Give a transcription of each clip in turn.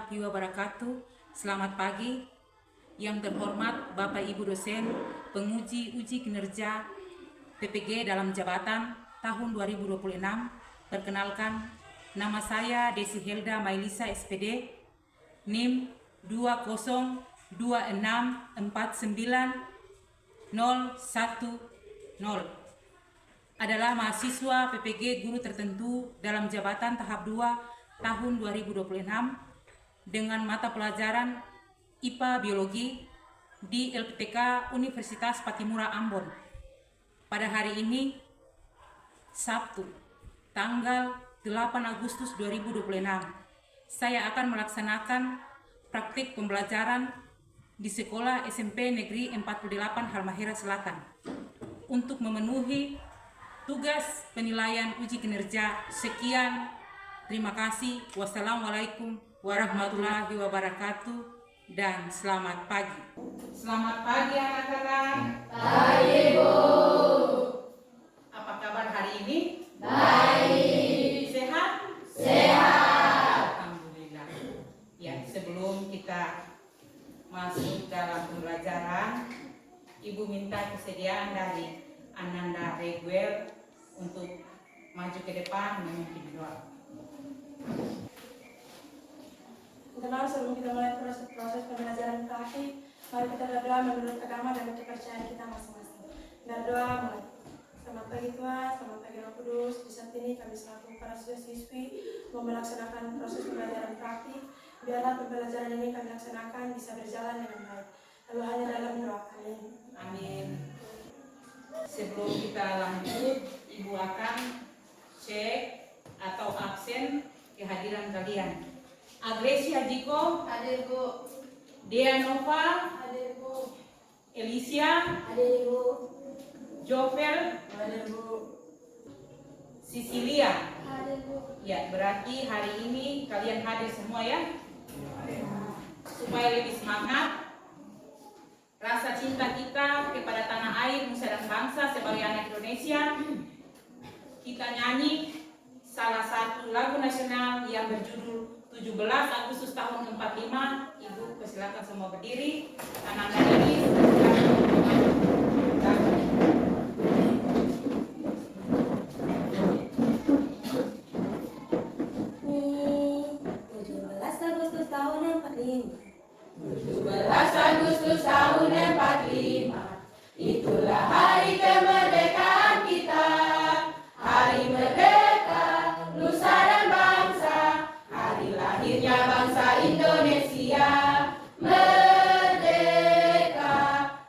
warahmatullahi wabarakatuh. Selamat pagi. Yang terhormat Bapak Ibu dosen, penguji uji kinerja PPG dalam jabatan tahun 2026. Perkenalkan, nama saya Desi Helda Mailisa SPD, NIM 202649010, adalah mahasiswa PPG guru tertentu dalam jabatan tahap 2 tahun 2026 dengan mata pelajaran IPA Biologi di LPTK Universitas Patimura Ambon. Pada hari ini, Sabtu, tanggal 8 Agustus 2026, saya akan melaksanakan praktik pembelajaran di Sekolah SMP Negeri 48 Halmahera Selatan untuk memenuhi tugas penilaian uji kinerja. Sekian, terima kasih. Wassalamualaikum warahmatullahi wabarakatuh dan selamat pagi. Selamat pagi anak-anak. Pagi, Bu. Apa kabar hari ini? Baik. Sehat? Sehat. Alhamdulillah. Ya, sebelum kita masuk dalam pembelajaran, Ibu minta kesediaan dari Ananda Reguel untuk maju ke depan memimpin doa. Teman-teman, sebelum kita mulai proses pembelajaran praktik, mari kita berdoa menurut agama dan kepercayaan kita masing-masing. Berdoa mulai. Selamat pagi Tuhan, selamat pagi Roh Kudus. Di saat ini kami selaku para siswa-siswi mau melaksanakan proses pembelajaran praktik. Biarlah pembelajaran ini kami laksanakan bisa berjalan dengan baik. Lalu hanya dalam doa. Amin. Amin. Sebelum kita lanjut, Ibu akan cek atau absen kehadiran kalian. Agresia Jiko, Hadir, Bu. Dea Nova, Hadir Bu. Elisia, Hadir Bu. Jovel, Hadir Bu. Sisilia. Hadir Bu. Ya, berarti hari ini kalian hadir semua ya. Supaya lebih semangat, rasa cinta kita kepada tanah air, nusa dan bangsa sebagai anak Indonesia, kita nyanyi salah satu lagu nasional yang berjudul 17 Agustus tahun 45. Ibu persilakan semua berdiri. Ananda Denis, Agustus tahun 45. 17 Agustus tahun 45. Itulah hari kemerdekaan kita. Hari merdeka, nusa dan bangsa. Hari lahirnya bangsa Indonesia. Merdeka,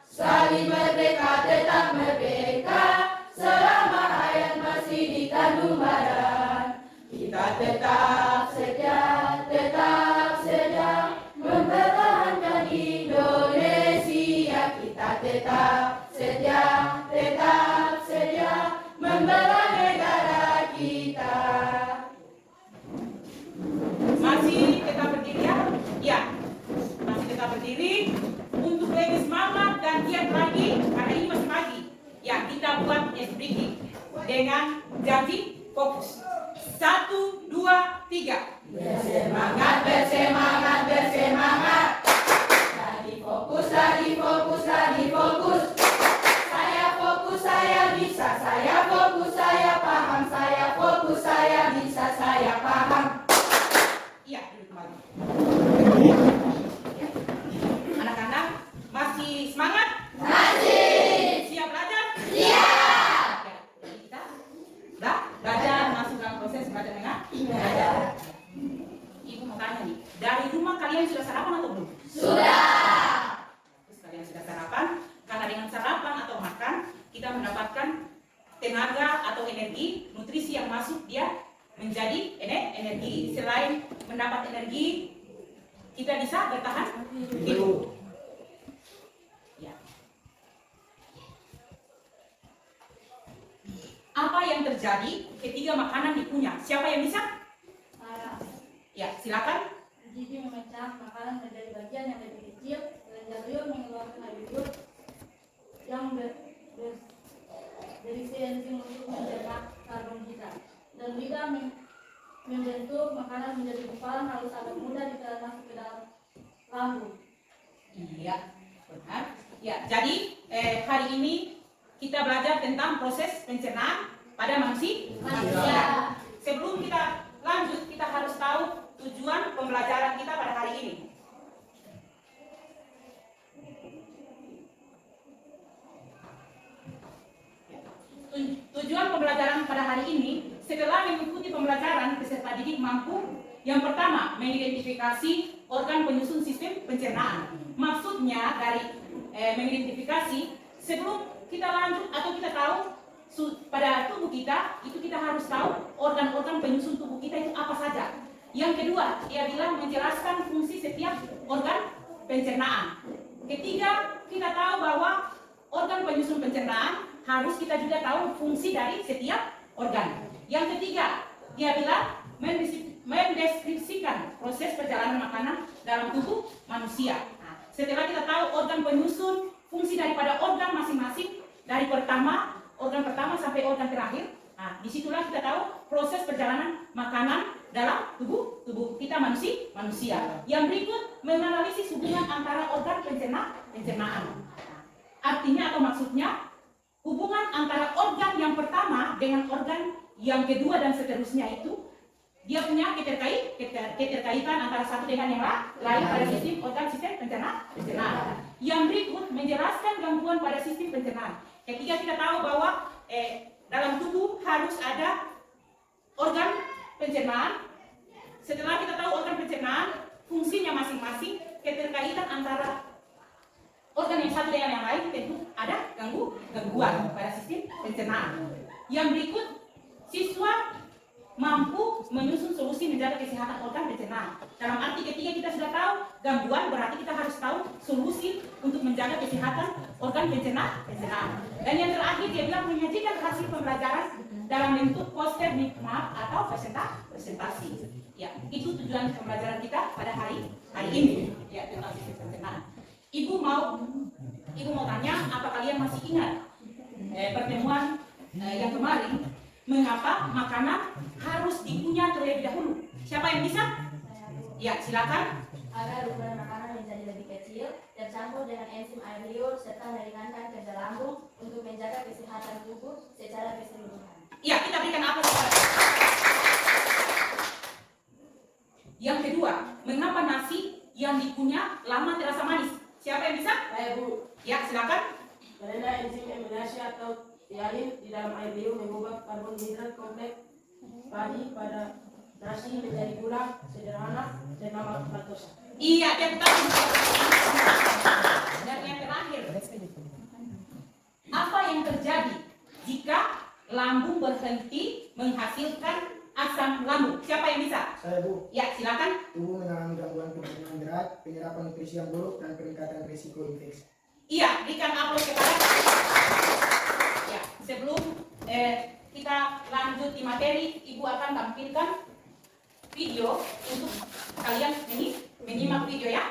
selalu merdeka, tetap merdeka. Selama hayat masih di kandung badan, kita tetap setia mempertahankan Indonesia. Kita tetap setia membela negara kita. masih tetap berdiri ya? Ya, masih tetap berdiri. Untuk lebih semangat dan giat lagi, karena ini masih pagi. Ya, kita buat breaking dengan janji fokus. 1, 2, 3. Bersemangat, bersemangat, bersemangat. Lagi fokus, lagi fokus, lagi fokus. Saya fokus, saya bisa, saya fokus, saya paham, saya fokus, saya bisa, saya paham. Iya, duduk kembali. Ya. Anak-anak masih semangat? Masih. Siap belajar? Siap. Ya, jadi kita udah belajar, masuk dalam proses belajar dengan belajar. Ibu mau tanya nih, dari rumah kalian sudah sarapan atau belum? Sudah. Terus kalian sudah sarapan, karena dengan sarapan atau makan, kita mendapatkan tenaga atau energi, nutrisi yang masuk dia menjadi energi. Selain mendapat energi, kita bisa bertahan hidup. Ya. Apa yang terjadi ketika makanan dikunyah? Siapa yang bisa? Saya. Ya, silakan. Gigi memecah makanan menjadi bagian yang lebih kecil, kelenjar liur mengeluarkan air liur yang berisi enzim untuk mencerna karbon kita, dan lidah Membentuk makanan menjadi gumpalan harus agak mudah jika masuk ke dalam lambung. Iya, benar. Ya, jadi hari ini kita belajar tentang proses pencernaan pada manusia. Sebelum kita lanjut, kita harus tahu tujuan pembelajaran kita pada hari ini. Tujuan pembelajaran pada hari ini, setelah mengikuti pembelajaran, peserta didik mampu yang pertama mengidentifikasi organ penyusun sistem pencernaan. Maksudnya dari mengidentifikasi, sebelum kita lanjut atau kita tahu pada tubuh kita, itu kita harus tahu organ-organ penyusun tubuh kita itu apa saja. Yang kedua, dia bilang menjelaskan fungsi setiap organ pencernaan. Ketiga, kita tahu bahwa organ penyusun pencernaan harus kita juga tahu fungsi dari setiap organ. Yang ketiga, dia bilang mendeskripsikan proses perjalanan makanan dalam tubuh manusia. Nah, setelah kita tahu organ penyusun, fungsi daripada organ masing-masing, dari organ pertama sampai organ terakhir, nah, disitulah kita tahu proses perjalanan makanan dalam tubuh kita manusia. Yang berikut menganalisis hubungan antara organ pencernaan. Artinya atau maksudnya, hubungan antara organ yang pertama dengan organ yang kedua dan seterusnya itu dia punya keterkaitan antara satu dengan yang lain pada sistem pencernaan. Yang berikut menjelaskan gangguan pada sistem pencernaan. Ketiga, kita tahu bahwa dalam tubuh harus ada organ pencernaan. Setelah kita tahu organ pencernaan, fungsinya masing-masing, keterkaitan antara organ yang satu dengan yang lain, tentu ada gangguan pada sistem pencernaan. Yang berikut, siswa mampu menyusun solusi menjaga kesehatan organ pencernaan. Dalam arti ketiga kita sudah tahu gangguan, berarti kita harus tahu solusi untuk menjaga kesehatan organ pencernaan. Dan yang terakhir, dia bilang menyajikan hasil pembelajaran dalam bentuk poster nikmat atau presentasi. Ya, itu tujuan pembelajaran kita pada hari ini. Ya, tentang sistem pencernaan. Ibu mau tanya, apa kalian masih ingat pertemuan yang kemarin, mengapa makanan harus dikunyah terlebih dahulu? Siapa yang bisa? Ya, silakan. Agar ukuran makanan menjadi lebih kecil, tercampur dengan enzim air liur serta meringankan kerja lambung untuk menjaga kesehatan tubuh secara keseluruhan. Ya, kita berikan aplaus. Yang kedua, mengapa nasi yang dikunyah lama terasa manis? Siapa yang bisa? Saya, Bu. Ya, silakan. Karena enzim eminasi atau tialin di dalam air liur mengubah karbohidrat kompleks padi pada nasi menjadi gula sederhana bernama laktosa. Iya, kita. Dan yang terakhir, apa yang terjadi jika lambung berhenti menghasilkan asam lambung? Siapa yang bisa? Saya, Bu. Ya, silakan. Tubuh mengalami gangguan pencernaan berat, penyerapan nutrisi yang buruk, dan peningkatan risiko infeksi. Iya, berikan aplaus kepada. Ya, sebelum kita lanjut di materi, Ibu akan tampilkan video untuk kalian menyimak video ya.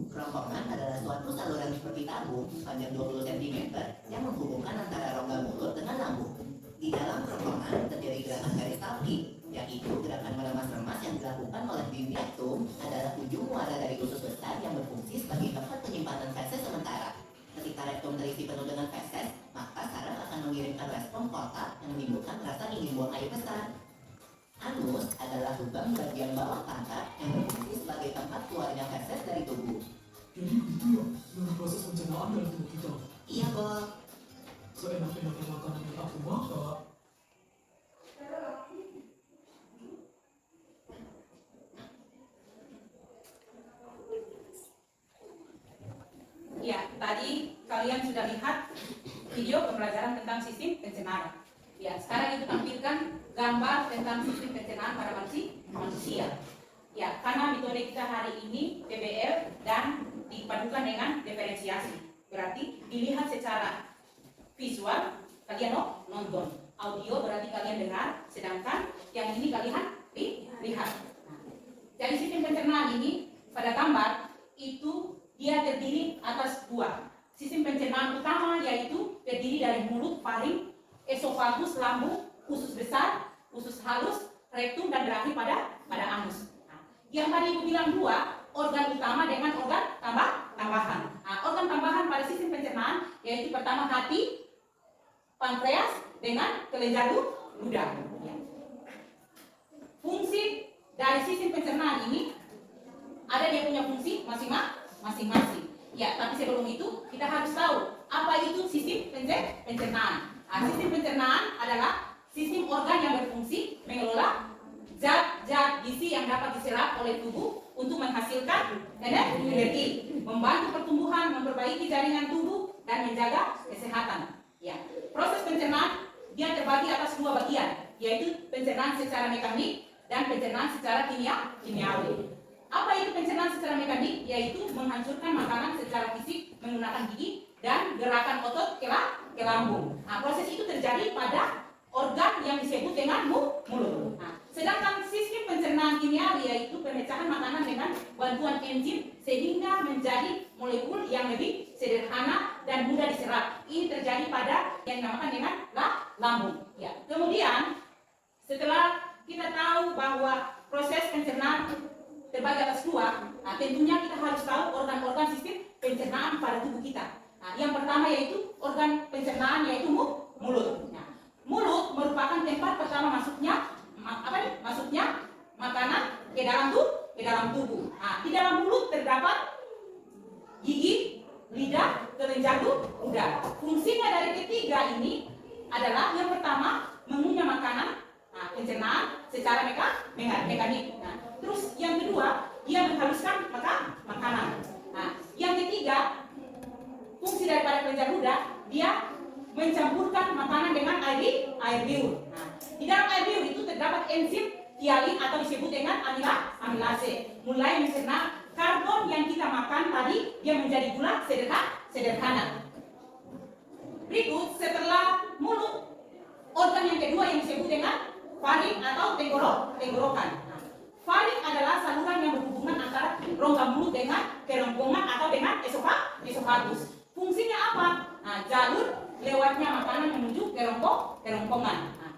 Kerongkongan adalah suatu saluran seperti tabung panjang 20 cm yang menghubungkan antara rongga mulut dengan lambung. Di dalam kerongkongan terjadi gerakan peristaltik, yaitu gerakan meremas-remas yang dilakukan oleh bim diaptum adalah ujung muara dari usus besar yang berfungsi sebagai tempat penyimpanan feses sementara. Ketika rektum terisi penuh dengan feses, maka saraf akan mengirimkan respon kotak yang menimbulkan rasa ingin buang air besar. Anus adalah lubang bagian bawah pantat yang berfungsi sebagai tempat keluarnya feses dari tubuh. Jadi begitu ya, dengan proses pencernaan dalam tubuh kita. Iya, Bob. Seenak-enaknya makanan yang aku makan. Ya, tadi kalian sudah lihat video pembelajaran tentang sistem pencernaan. Ya, sekarang itu tampilkan gambar tentang sistem pencernaan pada manusia. Ya, karena metode kita hari ini PBL dan dipadukan dengan diferensiasi. Berarti dilihat secara visual, kalian nonton. Audio berarti kalian dengar, sedangkan yang ini kalian lihat. Nah, jadi sistem pencernaan ini pada gambar itu dia terdiri atas dua. Sistem pencernaan utama yaitu terdiri dari mulut, faring, esofagus, lambung, usus besar, usus halus, rektum, dan berakhir pada anus. Nah, yang tadi Ibu bilang dua, organ utama dengan organ tambahan. Nah, organ tambahan pada sistem pencernaan yaitu pertama hati, pankreas, dengan kelenjar ludah. Ya. Fungsi dari sistem pencernaan ini ada dia punya fungsi masing-masing. Ya, tapi sebelum itu kita harus tahu apa itu sistem pencernaan. Nah, sistem pencernaan adalah sistem organ yang berfungsi mengelola zat-zat gizi yang dapat diserap oleh tubuh untuk menghasilkan energi, membantu pertumbuhan, memperbaiki jaringan tubuh, dan menjaga kesehatan. Ya, proses pencernaan dia terbagi atas dua bagian, yaitu pencernaan secara mekanik dan pencernaan secara kimiawi. Apa itu pencernaan secara mekanik? Yaitu menghancurkan makanan secara fisik menggunakan gigi dan gerakan otot ke lambung. Nah, proses itu terjadi pada organ yang disebut dengan mulut. Nah, sedangkan sistem pencernaan kimiawi yaitu pemecahan makanan dengan bantuan enzim sehingga menjadi molekul yang lebih sederhana dan mudah diserap. Ini terjadi pada yang dinamakan dengan lambung. Ya. Kemudian setelah kita tahu bahwa proses pencernaan terbagi atas dua, nah, tentunya kita harus tahu organ-organ sistem pencernaan pada tubuh kita. Nah, yang pertama yaitu organ pencernaan yaitu mulut. Nah, mulut merupakan tempat pertama masuknya makanan ke dalam tubuh. Nah, di dalam mulut terdapat gigi, lidah, kelenjar ludah. Fungsinya dari ketiga ini adalah yang pertama mengunyah makanan, nah, pencernaan secara mekanik. Nah, terus yang kedua dia menghaluskan makanan. Nah, yang ketiga fungsi daripada kelenjar ludah dia mencampurkan makanan dengan air liur. Nah, di dalam air liur itu terdapat enzim tialin atau disebut dengan amilase. Mulai mencerna karbon yang kita makan tadi dia menjadi gula sederhana. Berikut setelah mulut, organ yang kedua yang disebut dengan faring atau tenggorokan. Nah, faring adalah saluran yang berhubungan antara rongga mulut dengan kerongkongan atau dengan esofagus. Fungsinya apa? Nah, jalur lewatnya makanan menuju kerongkongan. Nah,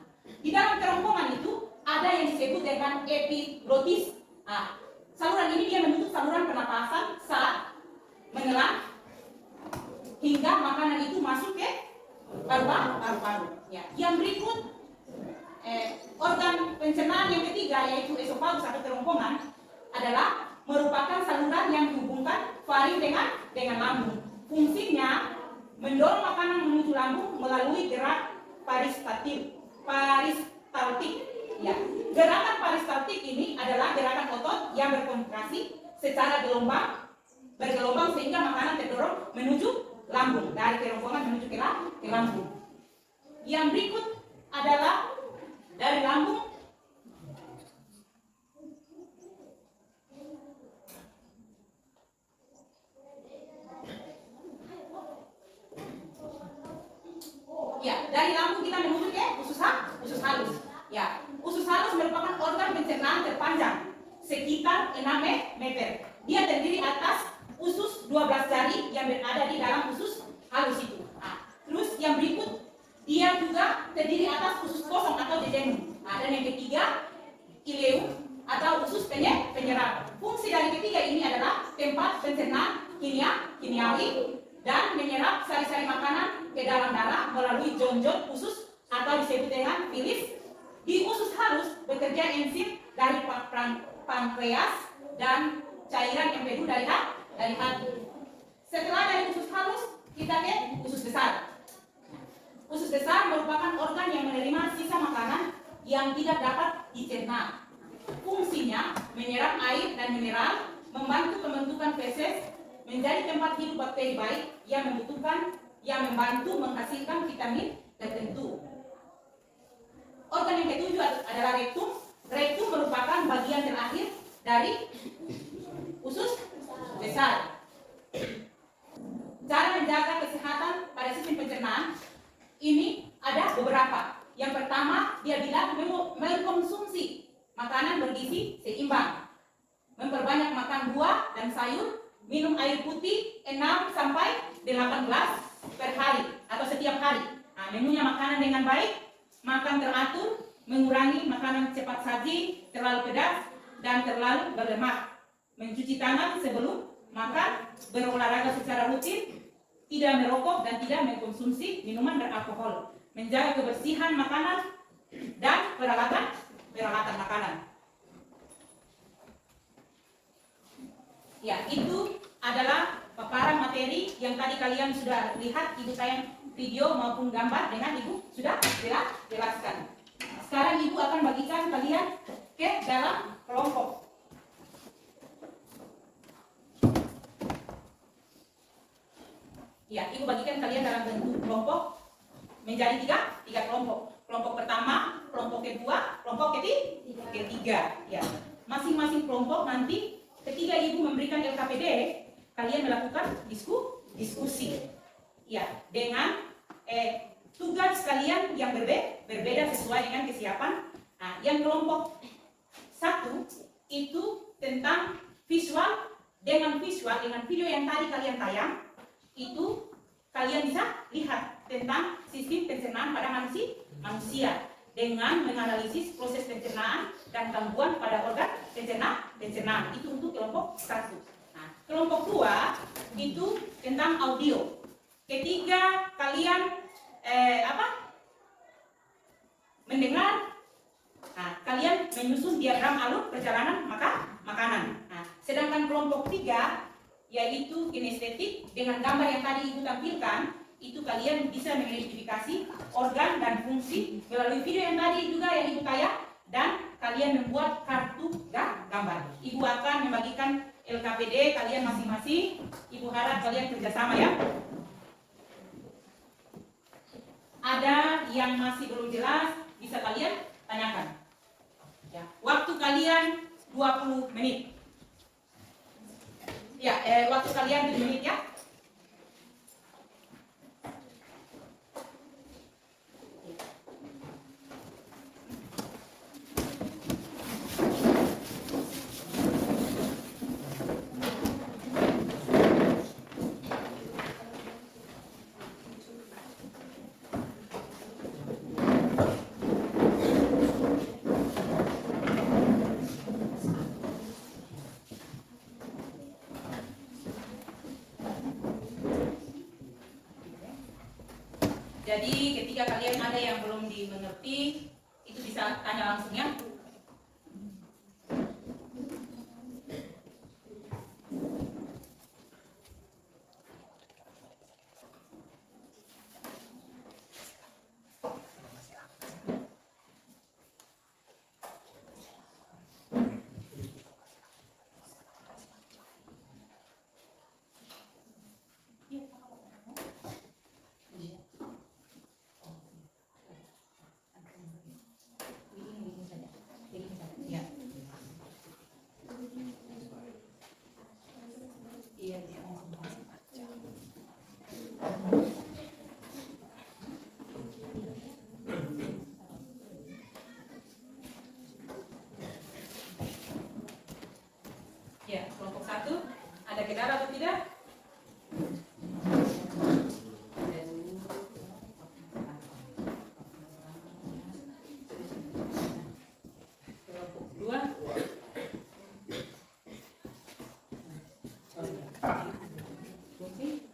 di dalam kerongkongan itu ada yang disebut dengan epiglotis. Nah, saluran ini dia menutup saluran pernapasan saat menyelam hingga makanan itu masuk ke paru-paru. Ya. Yang berikut organ pencernaan yang ketiga yaitu esofagus atau kerongkongan adalah merupakan saluran yang menghubungkan faring dengan lambung. Fungsinya mendorong makanan menuju lambung melalui gerak peristaltik. Ya. Gerakan peristaltik ini adalah gerakan otot yang berkontraksi secara bergelombang sehingga makanan terdorong menuju lambung, dari kerongkongan menuju ke lambung. Yang berikut adalah dari lambung dari lambung kita menuju ke usus halus. Ya, usus halus merupakan organ pencernaan terpanjang sekitar 6 meter. Dia terdiri atas usus 12 jari yang berada di dalam usus halus itu. Nah, terus yang berikut dia juga terdiri atas usus kosong atau jejunum. Nah, dan yang ketiga ileum atau usus penyerap. Fungsi dari ketiga ini adalah tempat pencernaan kimiawi dan menyerap sari-sari makanan ke dalam darah melalui jonjol usus atau disebut dengan bilis. Di usus halus bekerja enzim dari pankreas dan cairan empedu dari hati. Setelah dari usus halus kita ke usus besar. Usus besar merupakan organ yang menerima sisa makanan yang tidak dapat dicerna. Fungsinya menyerap air dan mineral, membantu pembentukan feses, menjadi tempat hidup bakteri baik yang membantu menghasilkan vitamin tertentu. Organ yang ketujuh adalah rektum. Rektum merupakan bagian terakhir dari usus besar. Cara menjaga kesehatan pada sistem pencernaan ini ada beberapa. Yang pertama, dia bilang mengkonsumsi makanan bergizi seimbang, memperbanyak makan buah dan sayur, minum air putih 6 sampai 18 per hari atau setiap hari. Nah, menunya makanan dengan baik, makan teratur, mengurangi makanan cepat saji, terlalu pedas, dan terlalu berlemak. Mencuci tangan sebelum makan, berolahraga secara rutin, tidak merokok dan tidak mengkonsumsi minuman beralkohol. Menjaga kebersihan makanan dan peralatan makanan. Ya, itu adalah paparan materi yang tadi kalian sudah lihat, Ibu tayang video maupun gambar dengan Ibu sudah jelaskan. Sekarang Ibu akan bagikan kalian ke dalam kelompok. Ya, Ibu bagikan kalian dalam bentuk kelompok menjadi tiga kelompok. Kelompok pertama, kelompok kedua, kelompok ketiga. Ya, masing-masing kelompok nanti ketika Ibu memberikan LKPD, kalian melakukan diskusi. Ya, dengan tugas kalian yang berbeda sesuai dengan kesiapan. Nah, yang kelompok 1 itu tentang visual dengan video yang tadi kalian tayang, itu kalian bisa lihat tentang sistem pencernaan pada manusia dengan menganalisis proses pencernaan dan gangguan pada organ pencernaan. Itu untuk kelompok 1. Nah, kelompok 2 itu tentang audio. Ketika kalian mendengar, nah, kalian menyusun diagram alur perjalanan makanan. Nah, sedangkan kelompok 3 yaitu kinestetik dengan gambar yang tadi Ibu tampilkan, itu kalian bisa mengidentifikasi organ dan fungsi melalui video yang tadi juga yang Ibu tayang, dan kalian membuat kartu gambar. Ibu akan membagikan LKPD kalian masing-masing. Ibu harap kalian kerjasama ya. Ada yang masih belum jelas bisa kalian tanyakan. Ya, waktu kalian 20 menit. Ya, waktu kalian 7 menit ya. Jadi ketika kalian ada yang belum dimengerti, itu bisa tanya langsung ya. Ya, kelompok 1 ada kendala atau tidak? Kelompok 2 fungsi.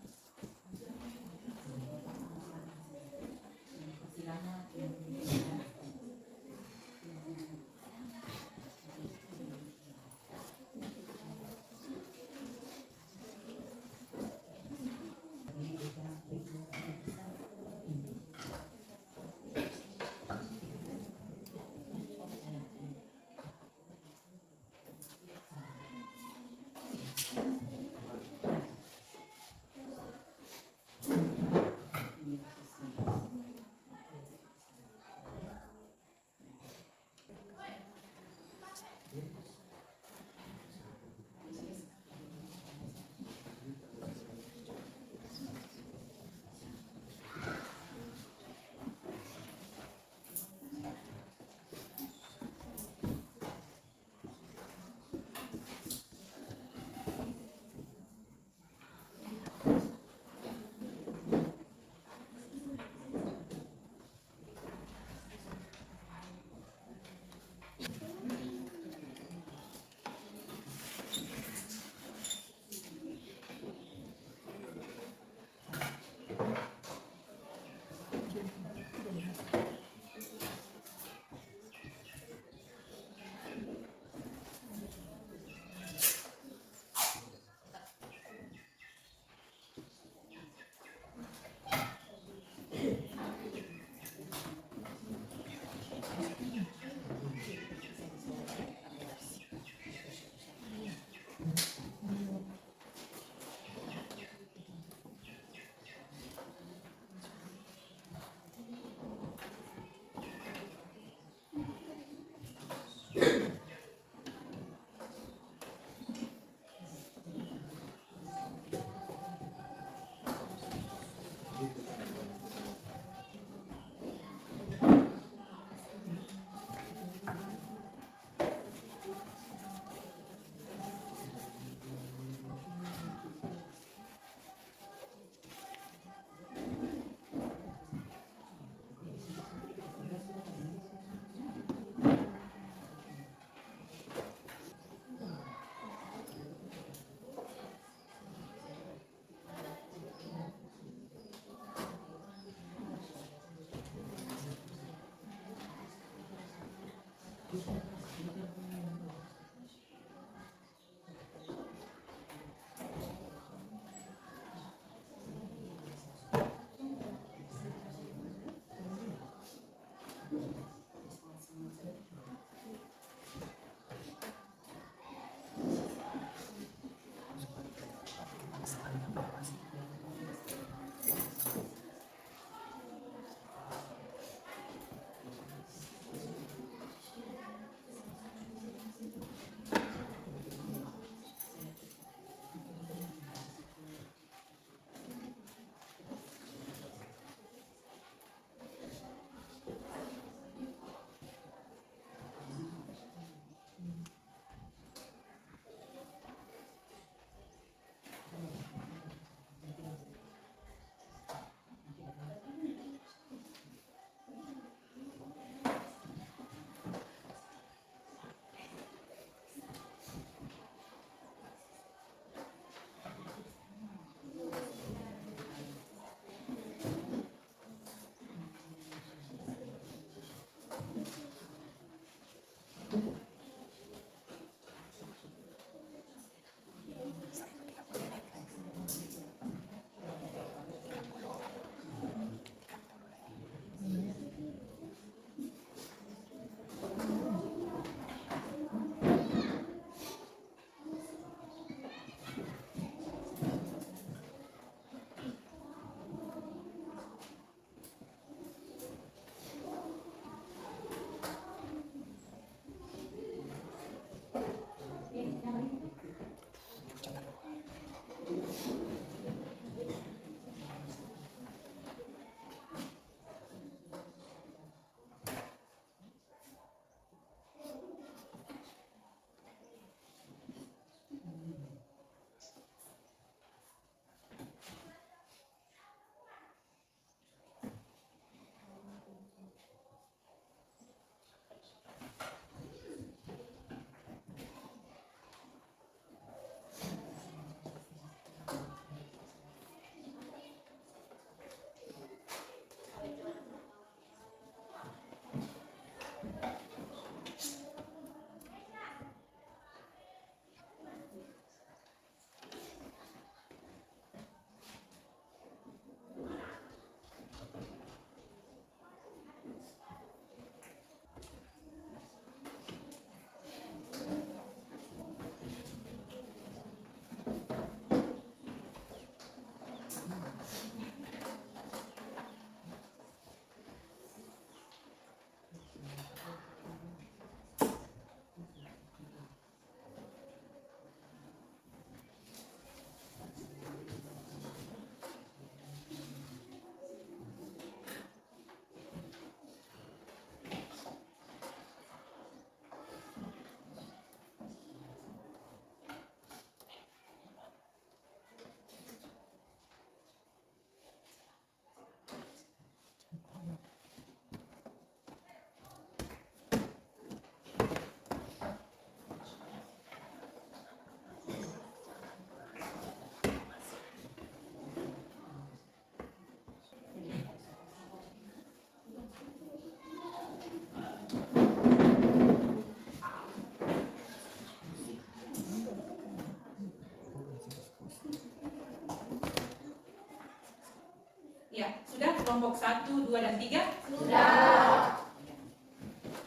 Ya, sudah kelompok 1, 2, dan 3? Sudah.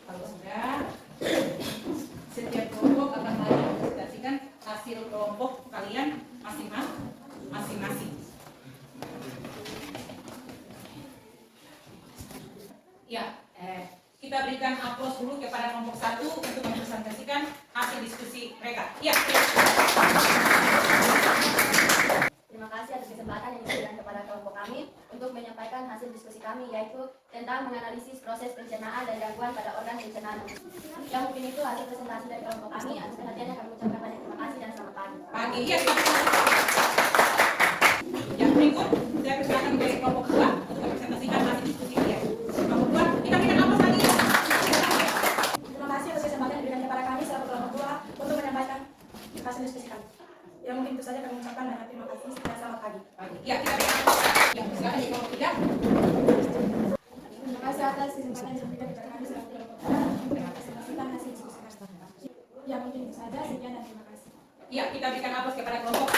Kalau sudah, setiap kelompok akan mempresentasikan hasil kelompok kalian masing-masing. Ya, kita berikan aplaus dulu kepada kelompok 1 untuk mempresentasikan hasil diskusi mereka. Ya. Terima kasih atas kesempatan yang diberikan kepada kelompok kami untuk menyampaikan hasil diskusi kami, yaitu tentang menganalisis proses pencernaan dan gangguan pada organ pencernaan. Yang mungkin itu hasil presentasi dari kelompok kami. Atas perhatiannya kami ucapkan banyak terima kasih dan selamat pagi. Pagi, ya. Yang berikut, saya persilakan dari kelompok 2 untuk mempresentasikan hasil diskusi dia. Kelompok 2, kita berikan aplaus lagi. Terima kasih atas kesempatan yang diberikan kepada kami selaku kelompok 2 untuk menyampaikan hasil diskusi kami. Ya mungkin itu saja kami ucapkan banyak terima kasih dan selamat pagi. Ya, kita berikan. Ya, silakan dari kelompok 3. Terima kasih atas kesempatan yang diberikan kepada kami selaku kelompok 2 untuk mempresentasikan hasil saja, sekian dan terima kasih. Ya, kita berikan aplaus kepada kelompok.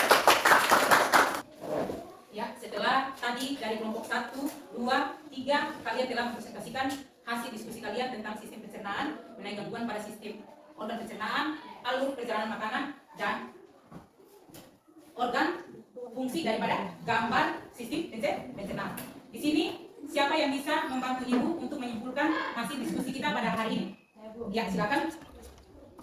Ya, setelah tadi dari kelompok 1, 2, 3, kalian telah mempresentasikan hasil diskusi kalian tentang sistem pencernaan mengenai gangguan pada sistem organ pencernaan, alur perjalanan makanan, dan organ fungsi daripada gambar sistem pencernaan. Di sini, siapa yang bisa membantu Ibu untuk menyimpulkan hasil diskusi kita pada hari ini? Ya, silakan.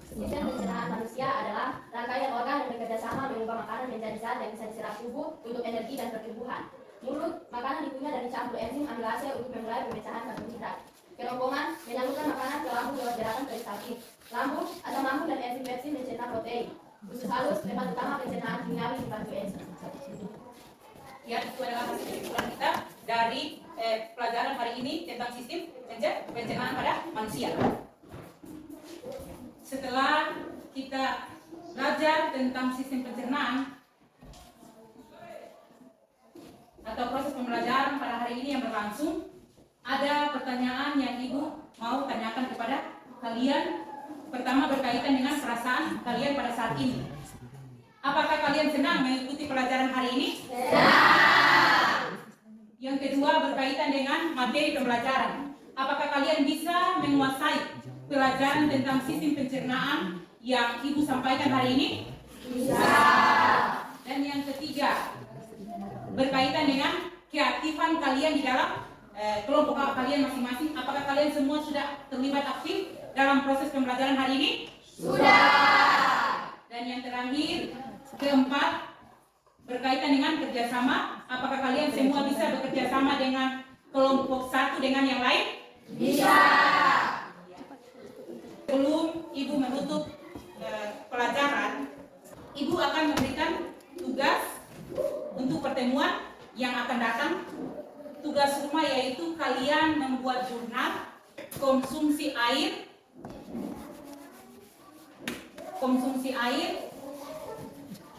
Sistem pencernaan manusia adalah rangkaian organ yang bekerja sama mengubah makanan menjadi zat yang bisa diserap tubuh untuk energi dan pertumbuhan. Mulut, makanan dikunyah dari campur enzim amilase untuk memulai pemecahan karbohidrat. Kerongkongan menyalurkan makanan ke lambung lewat gerakan peristaltik. Lambung, asam lambung dan enzim pepsin mencerna protein. Usus halus, tempat utama pencernaan kimiawi dibantu enzim. Ya, itu adalah hasil kesimpulan kita dari pelajaran hari ini tentang sistem pencernaan pada manusia. Setelah kita belajar tentang sistem pencernaan atau proses pembelajaran pada hari ini yang berlangsung, ada pertanyaan yang Ibu mau tanyakan kepada kalian. Pertama, berkaitan dengan perasaan kalian pada saat ini. Apakah kalian senang mengikuti pelajaran hari ini? Senang. Yang kedua, berkaitan dengan materi pembelajaran. Apakah kalian bisa menguasai pelajaran tentang sistem pencernaan yang Ibu sampaikan hari ini? Bisa. Dan yang ketiga, berkaitan dengan keaktifan kalian di dalam kelompok kalian masing-masing. Apakah kalian semua sudah terlibat aktif dalam proses pembelajaran hari ini? Sudah. Dan yang terakhir, keempat, berkaitan dengan kerjasama. Apakah kalian semua bisa bekerja sama dengan kelompok satu dengan yang lain? Bisa. Sebelum Ibu menutup pelajaran, Ibu akan memberikan tugas untuk pertemuan yang akan datang. Tugas rumah yaitu kalian membuat jurnal konsumsi air,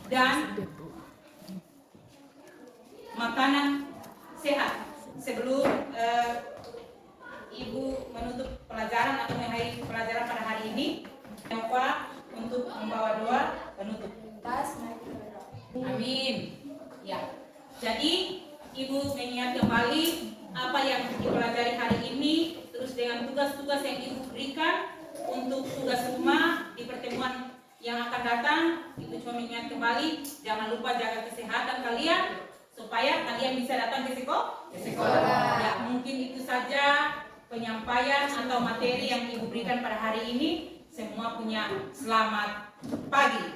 dan makanan sehat. Sebelum Ibu menutup pelajaran atau mengakhiri pelajaran pada hari ini, jangan lupa untuk membawa doa penutup. Amin. Ya. Jadi Ibu mengingat kembali apa yang dipelajari hari ini, terus dengan tugas-tugas yang Ibu berikan untuk tugas rumah di pertemuan yang akan datang. Ibu cuma mengingat kembali, jangan lupa jaga kesehatan kalian supaya kalian bisa datang ke sekolah. Ya, mungkin itu saja penyampaian atau materi yang Ibu berikan pada hari ini. Semua punya selamat pagi.